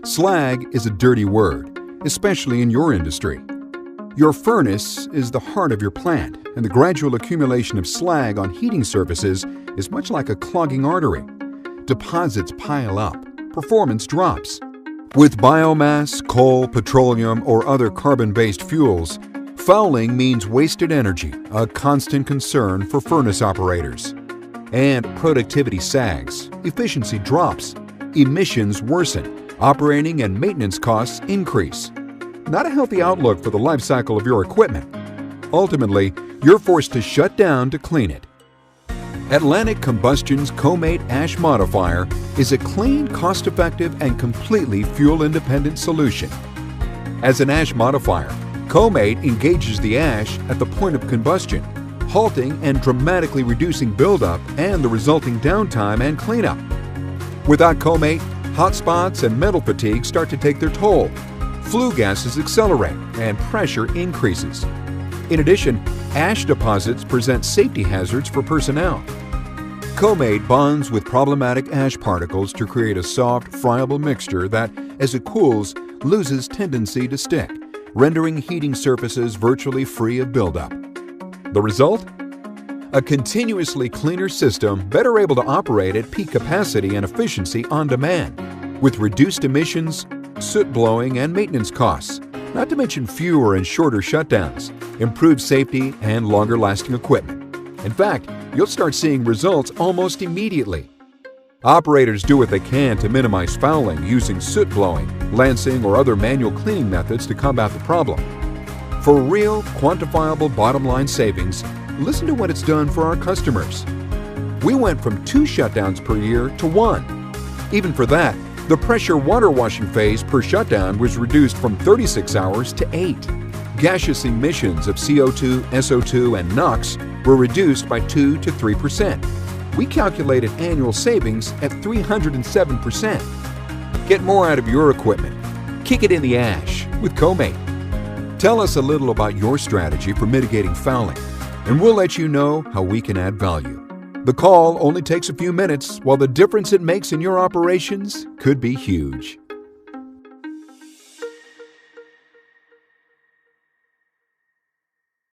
Slag is a dirty word, especially in your industry. Your furnace is the heart of your plant, and the gradual accumulation of slag on heating surfaces is much like a clogging artery. Deposits pile up, performance drops. With biomass, coal, petroleum, or other carbon-based fuels, fouling means wasted energy, a constant concern for furnace operators. And productivity sags, efficiency drops, emissions worsen, operating and maintenance costs increase. Not a healthy outlook for the life cycle of your equipment. Ultimately, you're forced to shut down to clean it. Atlantic Combustion's CoMate Ash Modifier is a clean, cost-effective, and completely fuel-independent solution. As an ash modifier, CoMate engages the ash at the point of combustion, halting and dramatically reducing buildup and the resulting downtime and cleanup. Without CoMate, hot spots and mental fatigue start to take their toll. Flue gases accelerate and pressure increases. In addition, ash deposits present safety hazards for personnel. CoMate bonds with problematic ash particles to create a soft, friable mixture that, as it cools, loses tendency to stick, rendering heating surfaces virtually free of buildup. The result? A continuously cleaner system better able to operate at peak capacity and efficiency on demand, with reduced emissions, soot blowing, and maintenance costs, not to mention fewer and shorter shutdowns, improved safety, and longer-lasting equipment. In fact, you'll start seeing results almost immediately. Operators do what they can to minimize fouling using soot blowing, lancing, or other manual cleaning methods to combat the problem. For real, quantifiable bottom-line savings, listen to what it's done for our customers. We went from 2 shutdowns per year to 1. Even for that, the pressure water washing phase per shutdown was reduced from 36 hours to 8. Gaseous emissions of CO2, SO2, and NOx were reduced by 2 to 3%. We calculated annual savings at 307%. Get more out of your equipment. Kick it in the ash with CoMate. Tell us a little about your strategy for mitigating fouling, and we'll let you know how we can add value. The call only takes a few minutes, while the difference it makes in your operations could be huge.